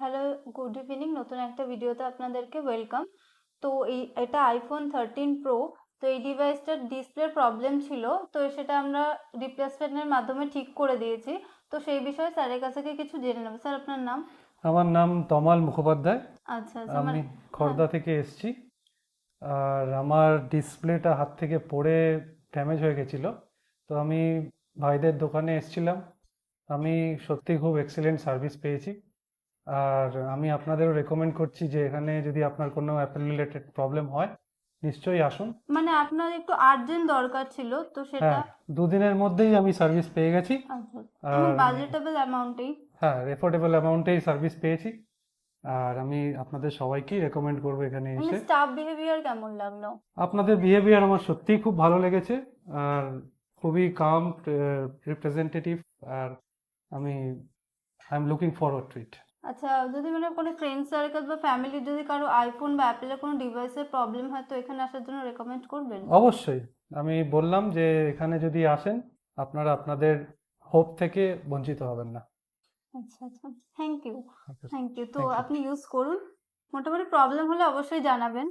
Hello, good evening. নতুন একটা ভিডিওতে আপনাদেরকে ওয়েলকাম। তো এটা আইফোন 13 প্রো। তো এই ডিভাইসটার ডিসপ্লের প্রবলেম ছিল, তো সেটা আমরা রিপ্লেসমেন্টের মাধ্যমে ঠিক করে দিয়েছি। তো সেই বিষয়ে স্যারের কাছে গিয়ে কিছু জেনে নেব। স্যার, আপনার নাম? আমার নাম তমাল মুখোপাধ্যায়। আচ্ছা আচ্ছা, আমি হ্যাঁ। খড়দা থেকে এসেছি। আর আমার ডিসপ্লেটা হাত থেকে পড়ে ড্যামেজ হয়ে গেছিলো। তো আমি ভাইদের দোকানে এসেছিলাম। আমি সত্যি খুব এক্সিলেন্ট সার্ভিস পেয়েছি। আর আমি আপনাদেরও রেকমেন্ড করছি যে এখানে যদি আপনার কোনো অ্যাপেল রিলেটেড প্রবলেম হয় নিশ্চয়ই আসুন। মানে আপনার একটু আর্জেন্ট দরকার ছিল, তো সেটা। হ্যাঁ, দুদিনের মধ্যেই আমি সার্ভিস পেয়ে গেছি। আচ্ছা, এবং আর বাজেটেবল অ্যামাউন্টেই। হ্যাঁ, এফোর্ডেবল অ্যামাউন্টেই সার্ভিস পেয়েছি। আর আমি আপনাদের সবাইকেই রেকমেন্ড করবো এখানে মানে এসে। স্টাফ বিহেভিয়ার কেমন লাগলো? আপনাদের বিহেভিয়ার আমার সত্যিই খুব ভালো লেগেছে। আর খুবই কাম রিপ্রেজেন্টেটিভ। আর আমি I am looking forward to it. আচ্ছা, যদি মানে কোনো ফ্রেন্ড সার্কেল বা ফ্যামিলির যদি কারো আইফোন বা অ্যাপেলের কোনো ডিভাইসের প্রবলেম হয়, তো এখানে আসার জন্য রেকমেন্ড করবেন? অবশ্যই। আমি বললাম যে এখানে যদি আসেন আপনারা আপনাদের হোপ থেকে বঞ্চিত হবেন না। আচ্ছা আচ্ছা, thank you. Okay, thank you. তো থ্যাংক ইউ। আপনি ইউজ করুন। মোটামুটি প্রবলেম হলে অবশ্যই জানাবেন।